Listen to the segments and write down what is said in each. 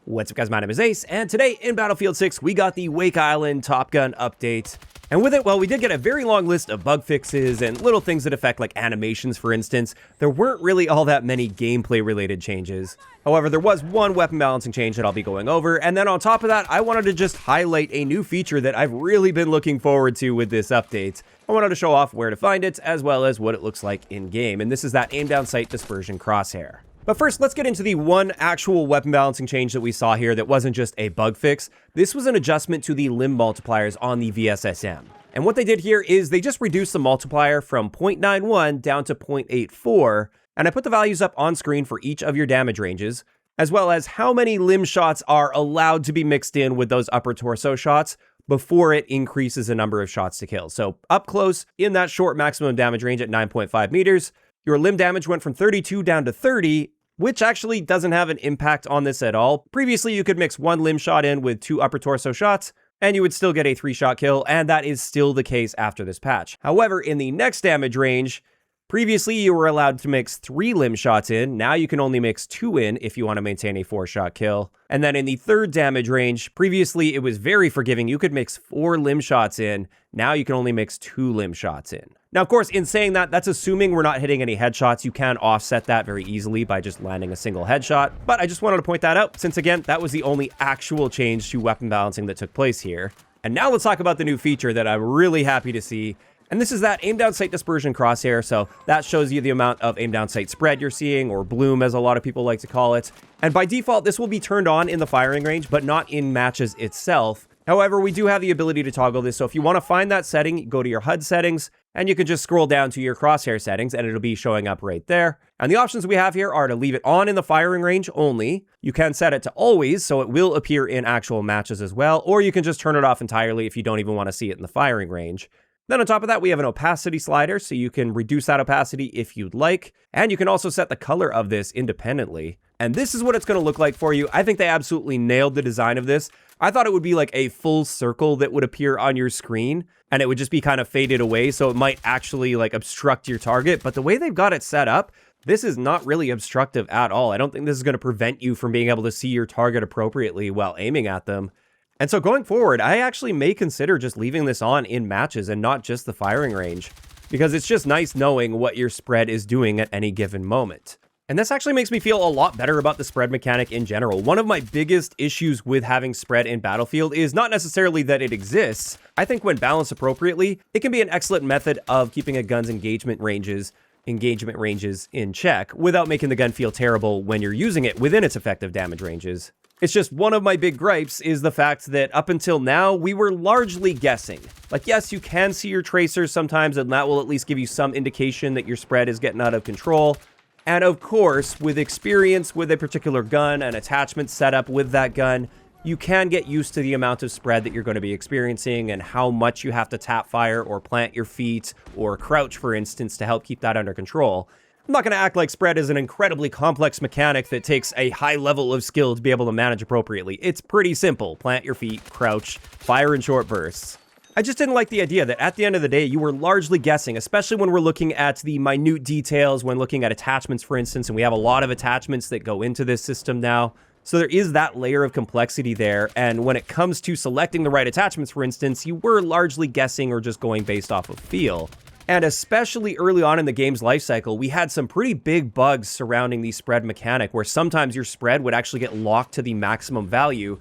What's up guys, my name is Ace, and today in Battlefield 6 we got the Wake Island Top Gun update. And with it, well, we did get a very long list of bug fixes and little things that affect like animations, for instance. There weren't really all that many gameplay related changes. However, there was one weapon balancing change that I'll be going over, and then on top of that, I wanted to just highlight a new feature that I've really been looking forward to with this update. I wanted to show off where to find it, as well as what it looks like in-game, and this is that aim down sight Dispersion Crosshair. But first, let's get into the one actual weapon balancing change that we saw here that wasn't just a bug fix. This was an adjustment to the limb multipliers on the VSSM. And what they did here is they just reduced the multiplier from 0.91 down to 0.84, and I put the values up on screen for each of your damage ranges, as well as how many limb shots are allowed to be mixed in with those upper torso shots before it increases the number of shots to kill. So up close, in that short maximum damage range at 9.5 meters, your limb damage went from 32 down to 30, which actually doesn't have an impact on this at all. Previously, you could mix one limb shot in with 2 upper torso shots, and you would still get a 3-shot kill, and that is still the case after this patch. However, in the next damage range, previously you were allowed to mix 3 limb shots in. Now you can only mix 2 in if you want to maintain a 4-shot kill. And then in the third damage range, previously it was very forgiving. You could mix 4 limb shots in. Now you can only mix 2 limb shots in. Now, of course, in saying that, that's assuming we're not hitting any headshots. You can offset that very easily by just landing a single headshot. But I just wanted to point that out, since again, that was the only actual change to weapon balancing that took place here. And now let's talk about the new feature that I'm really happy to see. And this is that aim down sight Dispersion Crosshair. So that shows you the amount of aim down sight spread you're seeing, or bloom as a lot of people like to call it. And by default, this will be turned on in the firing range, but not in matches itself. However, we do have the ability to toggle this, so if you want to find that setting, go to your HUD settings, and you can just scroll down to your crosshair settings, and it'll be showing up right there. And the options we have here are to leave it on in the firing range only. You can set it to always, so it will appear in actual matches as well, or you can just turn it off entirely if you don't even want to see it in the firing range. Then on top of that, we have an opacity slider, so you can reduce that opacity if you'd like, and you can also set the color of this independently. And this is what it's going to look like for you. I think they absolutely nailed the design of this. I thought it would be like a full circle that would appear on your screen, and it would just be kind of faded away, so it might actually like obstruct your target. But the way they've got it set up, this is not really obstructive at all. I don't think this is going to prevent you from being able to see your target appropriately while aiming at them. And so going forward, I actually may consider just leaving this on in matches and not just the firing range, because it's just nice knowing what your spread is doing at any given moment. And this actually makes me feel a lot better about the spread mechanic in general. One of my biggest issues with having spread in Battlefield is not necessarily that it exists. I think when balanced appropriately, it can be an excellent method of keeping a gun's engagement ranges in check without making the gun feel terrible when you're using it within its effective damage ranges. It's just one of my big gripes is the fact that up until now, we were largely guessing. Like, yes, you can see your tracers sometimes, and that will at least give you some indication that your spread is getting out of control. And of course, with experience with a particular gun and attachment setup with that gun, you can get used to the amount of spread that you're going to be experiencing and how much you have to tap fire or plant your feet or crouch, for instance, to help keep that under control. I'm not going to act like spread is an incredibly complex mechanic that takes a high level of skill to be able to manage appropriately. It's pretty simple. Plant your feet, crouch, fire in short bursts. I just didn't like the idea that at the end of the day, you were largely guessing, especially when we're looking at the minute details, when looking at attachments, for instance, and we have a lot of attachments that go into this system now. So there is that layer of complexity there, and when it comes to selecting the right attachments, for instance, you were largely guessing or just going based off of feel. And especially early on in the game's life cycle, we had some pretty big bugs surrounding the spread mechanic, where sometimes your spread would actually get locked to the maximum value,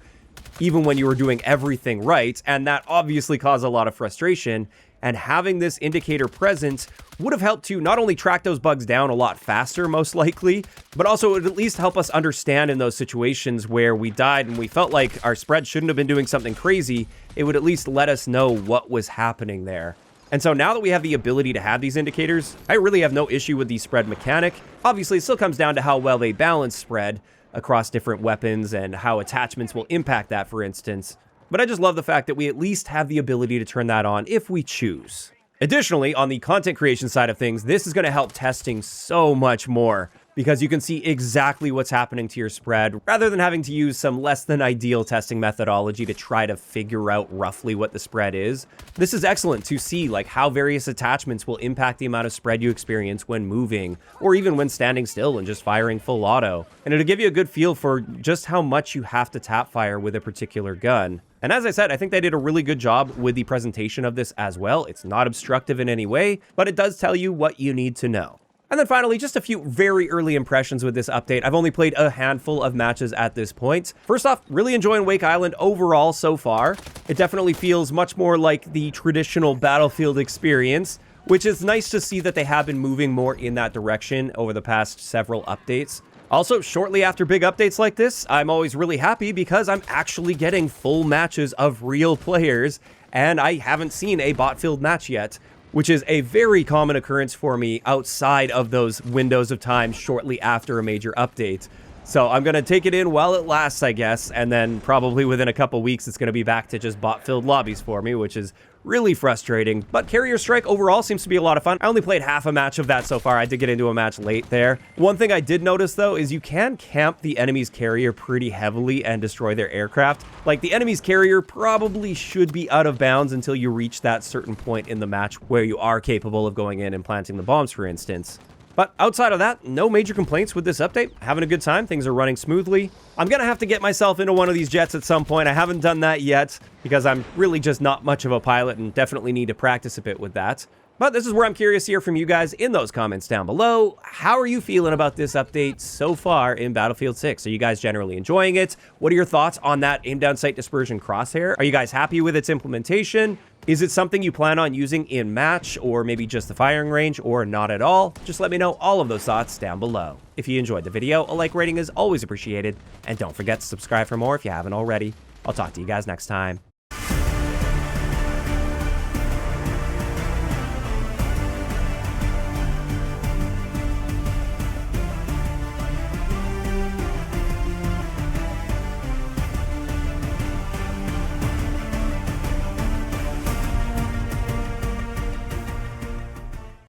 even when you were doing everything right, and that obviously caused a lot of frustration. And having this indicator present would have helped to not only track those bugs down a lot faster, most likely, but also it would at least help us understand in those situations where we died and we felt like our spread shouldn't have been doing something crazy. It would at least let us know what was happening there. And so now that we have the ability to have these indicators, I really have no issue with the spread mechanic. Obviously, it still comes down to how well they balance spread across different weapons and how attachments will impact that, for instance. But I just love the fact that we at least have the ability to turn that on if we choose. Additionally, on the content creation side of things, this is going to help testing so much more, because you can see exactly what's happening to your spread rather than having to use some less than ideal testing methodology to try to figure out roughly what the spread is. This is excellent to see like how various attachments will impact the amount of spread you experience when moving, or even when standing still and just firing full auto. And it'll give you a good feel for just how much you have to tap fire with a particular gun. And as I said, I think they did a really good job with the presentation of this as well. It's not obstructive in any way, but it does tell you what you need to know. And then finally, just a few very early impressions with this update. I've only played a handful of matches at this point. First off, really enjoying Wake Island overall so far. It definitely feels much more like the traditional Battlefield experience, which is nice to see that they have been moving more in that direction over the past several updates. Also, shortly after big updates like this, I'm always really happy because I'm actually getting full matches of real players, and I haven't seen a bot-filled match yet, which is a very common occurrence for me outside of those windows of time shortly after a major update. So I'm going to take it in while it lasts, I guess, and then probably within a couple weeks, it's going to be back to just bot-filled lobbies for me, which is really frustrating. But Carrier Strike overall seems to be a lot of fun. I only played half a match of that so far. I did get into a match late there. One thing I did notice, though, is you can camp the enemy's carrier pretty heavily and destroy their aircraft. Like, the enemy's carrier probably should be out of bounds until you reach that certain point in the match where you are capable of going in and planting the bombs, for instance. But outside of that, no major complaints with this update. Having a good time. Things are running smoothly. I'm going to have to get myself into one of these jets at some point. I haven't done that yet because I'm really just not much of a pilot and definitely need to practice a bit with that. But this is where I'm curious to hear from you guys in those comments down below. How are you feeling about this update so far in Battlefield 6? Are you guys generally enjoying it? What are your thoughts on that aim-down sight dispersion crosshair? Are you guys happy with its implementation? Is it something you plan on using in match, or maybe just the firing range, or not at all? Just let me know all of those thoughts down below. If you enjoyed the video, a like rating is always appreciated, and don't forget to subscribe for more if you haven't already. I'll talk to you guys next time.